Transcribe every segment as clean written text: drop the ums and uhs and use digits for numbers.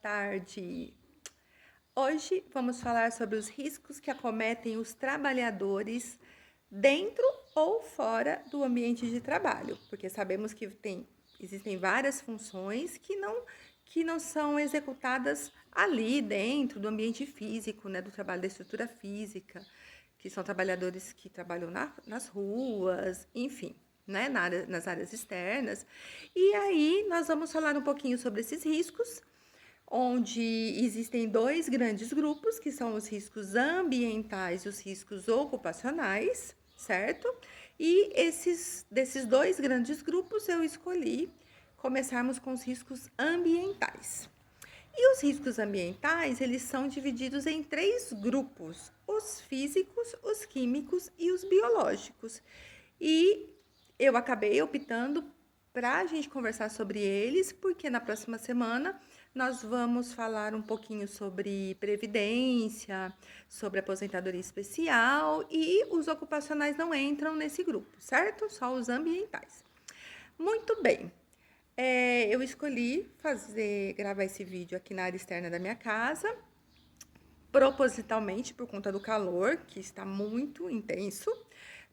tarde. Hoje vamos falar sobre os riscos que acometem os trabalhadores dentro ou fora do ambiente de trabalho, porque sabemos que existem várias funções que não são executadas ali dentro do ambiente físico, né, do trabalho da estrutura física, que são trabalhadores que trabalham nas ruas, enfim, né, nas áreas externas. E aí nós vamos falar um pouquinho sobre esses riscos, onde existem dois grandes grupos, que são os riscos ambientais e os riscos ocupacionais, certo? E desses dois grandes grupos, eu escolhi começarmos com os riscos ambientais. E os riscos ambientais, eles são divididos em três grupos: os físicos, os químicos e os biológicos. E eu acabei optando para a gente conversar sobre eles, porque na próxima semana nós vamos falar um pouquinho sobre previdência, sobre aposentadoria especial, e os ocupacionais não entram nesse grupo, certo? Só os ambientais. Muito bem. Eu escolhi gravar esse vídeo aqui na área externa da minha casa, propositalmente por conta do calor, que está muito intenso,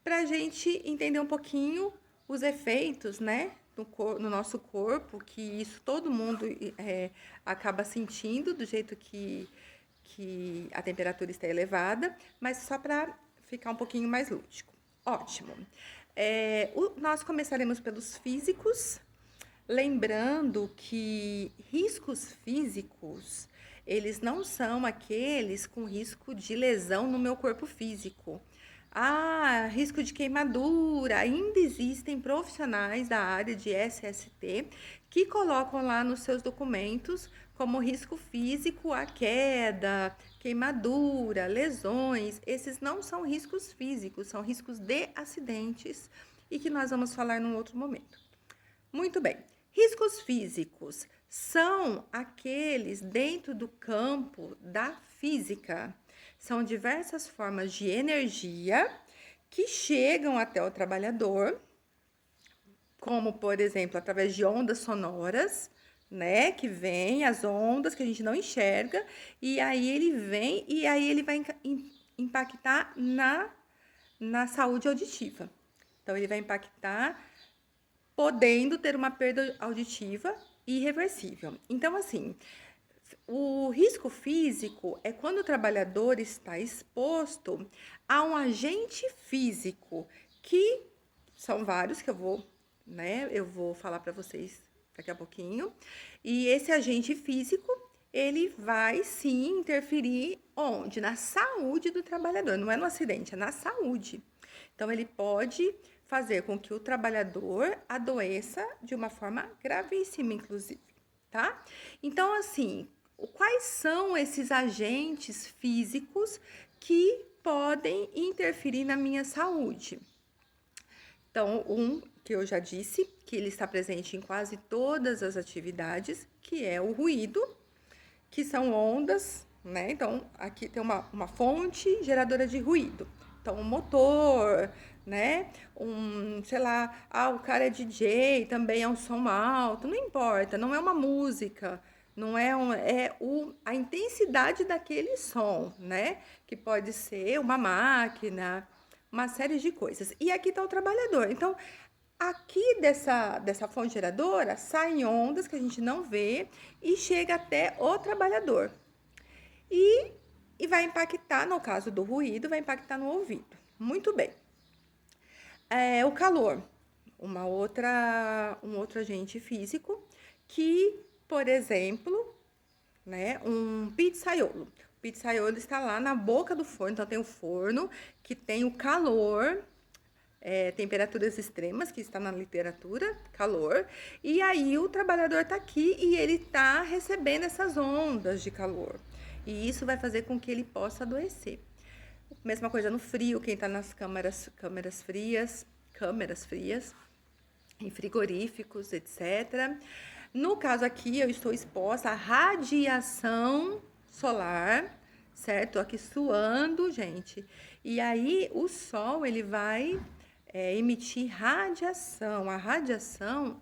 para a gente entender um pouquinho os efeitos, né, no nosso corpo, que isso todo mundo acaba sentindo do jeito que a temperatura está elevada, mas só para ficar um pouquinho mais lúdico. Ótimo. Nós começaremos pelos físicos, lembrando que riscos físicos, eles não são aqueles com risco de lesão no meu corpo físico. Risco de queimadura. Ainda existem profissionais da área de SST que colocam lá nos seus documentos como risco físico a queda, queimadura, lesões. Esses não são riscos físicos, são riscos de acidentes e que nós vamos falar num outro momento. Muito bem. Riscos físicos são aqueles dentro do campo da física. São diversas formas de energia que chegam até o trabalhador, como, por exemplo, através de ondas sonoras, né? Que vem as ondas que a gente não enxerga, e aí ele vai impactar na saúde auditiva. Então, ele vai impactar podendo ter uma perda auditiva irreversível. Então, assim, o risco físico é quando o trabalhador está exposto a um agente físico, que são vários que eu vou falar para vocês daqui a pouquinho. E esse agente físico, ele vai sim interferir onde? Na saúde do trabalhador, não é no acidente, é na saúde. Então, ele pode fazer com que o trabalhador adoeça de uma forma gravíssima, inclusive, tá? Então, assim, quais são esses agentes físicos que podem interferir na minha saúde? Então, que eu já disse, que ele está presente em quase todas as atividades, que é o ruído, que são ondas, né? Então, aqui tem uma fonte geradora de ruído. Então, um motor, né? Sei lá, o cara é DJ, também é um som alto, não importa, não é uma música, não é a intensidade daquele som, né? Que pode ser uma máquina, uma série de coisas. E aqui está o trabalhador. Então, aqui dessa fonte geradora saem ondas que a gente não vê e chega até o trabalhador. E vai impactar, no caso do ruído, vai impactar no ouvido. Muito bem. O calor, um outro agente físico que, por exemplo, né, um pizzaiolo. O pizzaiolo está lá na boca do forno, então tem o forno que tem o calor, temperaturas extremas, que está na literatura, calor, e aí o trabalhador está aqui e ele está recebendo essas ondas de calor. E isso vai fazer com que ele possa adoecer. Mesma coisa no frio, quem está nas câmeras frias, em frigoríficos, etc. No caso aqui, eu estou exposta à radiação solar, certo? Aqui suando, gente. E aí, o sol, ele vai emitir radiação. A radiação,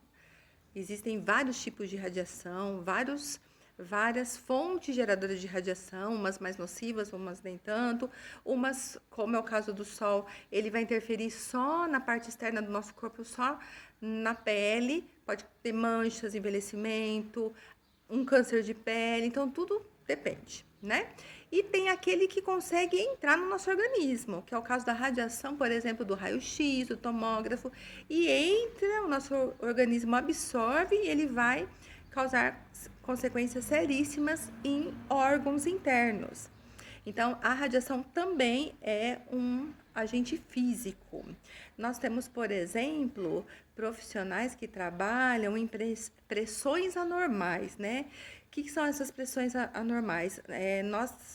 existem vários tipos de radiação, vários várias fontes geradoras de radiação, umas mais nocivas, umas nem tanto, umas, como é o caso do sol, ele vai interferir só na parte externa do nosso corpo, só na pele, pode ter manchas, envelhecimento, um câncer de pele, então tudo depende, né? E tem aquele que consegue entrar no nosso organismo, que é o caso da radiação, por exemplo, do raio-x, do tomógrafo, e entra, o nosso organismo absorve e ele vai causar consequências seríssimas em órgãos internos. Então, a radiação também é um agente físico. Nós temos, por exemplo, profissionais que trabalham em pressões anormais, né? O que são essas pressões anormais?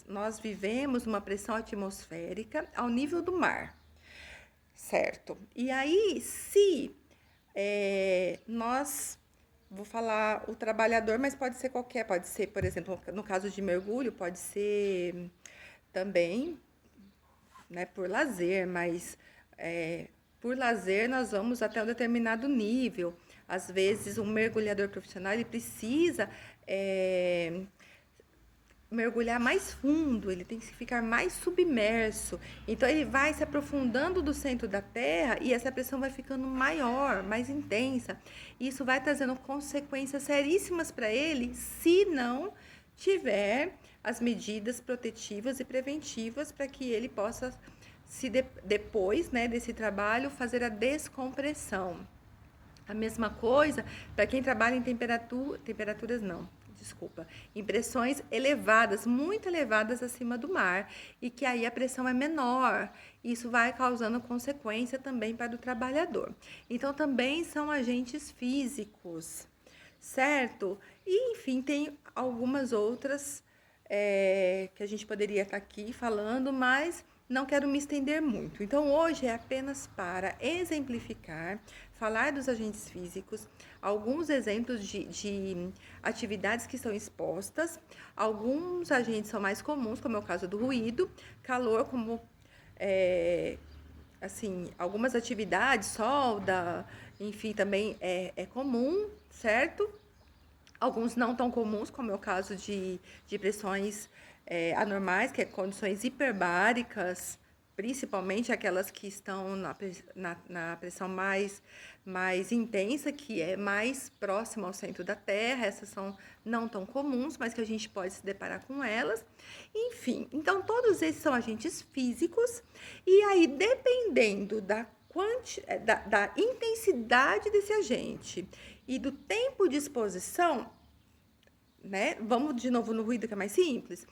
Nós vivemos uma pressão atmosférica ao nível do mar, certo? E aí, se vou falar o trabalhador, mas pode ser qualquer, pode ser, por exemplo, no caso de mergulho, pode ser também, né, por lazer, mas por lazer nós vamos até um determinado nível. Às vezes, um mergulhador profissional ele precisa mergulhar mais fundo, ele tem que ficar mais submerso. Então, ele vai se aprofundando do centro da Terra e essa pressão vai ficando maior, mais intensa. E isso vai trazendo consequências seríssimas para ele se não tiver as medidas protetivas e preventivas para que ele possa, depois, né, desse trabalho, fazer a descompressão. A mesma coisa para quem trabalha em em pressões elevadas, muito elevadas acima do mar, e que aí a pressão é menor. Isso vai causando consequência também para o trabalhador. Então, também são agentes físicos, certo? E, enfim, tem algumas outras que a gente poderia estar aqui falando, mas não quero me estender muito. Então, hoje é apenas para exemplificar, falar dos agentes físicos, alguns exemplos de atividades que são expostas. Alguns agentes são mais comuns, como é o caso do ruído, calor, como assim, algumas atividades, solda, enfim, também é comum, certo? Alguns não tão comuns, como é o caso de pressões anormais, que é condições hiperbáricas, principalmente aquelas que estão na pressão mais intensa, que é mais próxima ao centro da Terra. Essas são não tão comuns, mas que a gente pode se deparar com elas. Enfim, então todos esses são agentes físicos, e aí, dependendo da intensidade desse agente e do tempo de exposição, né? Vamos de novo no ruído, que é mais simples.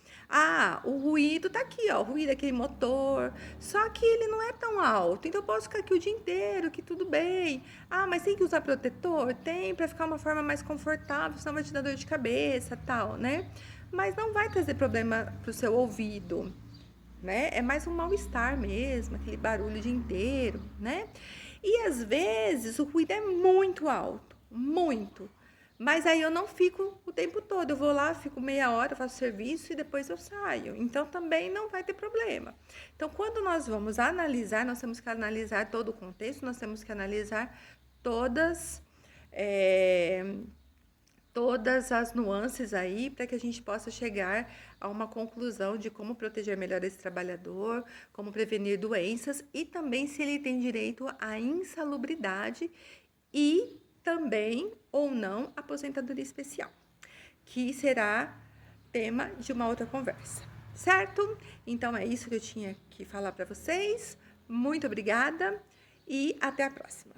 O ruído tá aqui, ó. O ruído é aquele motor. Só que ele não é tão alto. Então eu posso ficar aqui o dia inteiro, que tudo bem. Mas tem que usar protetor? Tem, para ficar uma forma mais confortável, senão vai te dar dor de cabeça, tal, né? Mas não vai trazer problema pro seu ouvido, né? É mais um mal-estar mesmo, aquele barulho o dia inteiro, né? E às vezes o ruído é muito alto, muito. Mas aí eu não fico o tempo todo. Eu vou lá, fico meia hora, faço serviço e depois eu saio. Então também não vai ter problema. Então, quando nós vamos analisar, nós temos que analisar todo o contexto, nós temos que analisar todas as nuances aí, para que a gente possa chegar a uma conclusão de como proteger melhor esse trabalhador, como prevenir doenças e também se ele tem direito à insalubridade e também ou não aposentadoria especial, que será tema de uma outra conversa, certo? Então é isso que eu tinha que falar para vocês. Muito obrigada e até a próxima.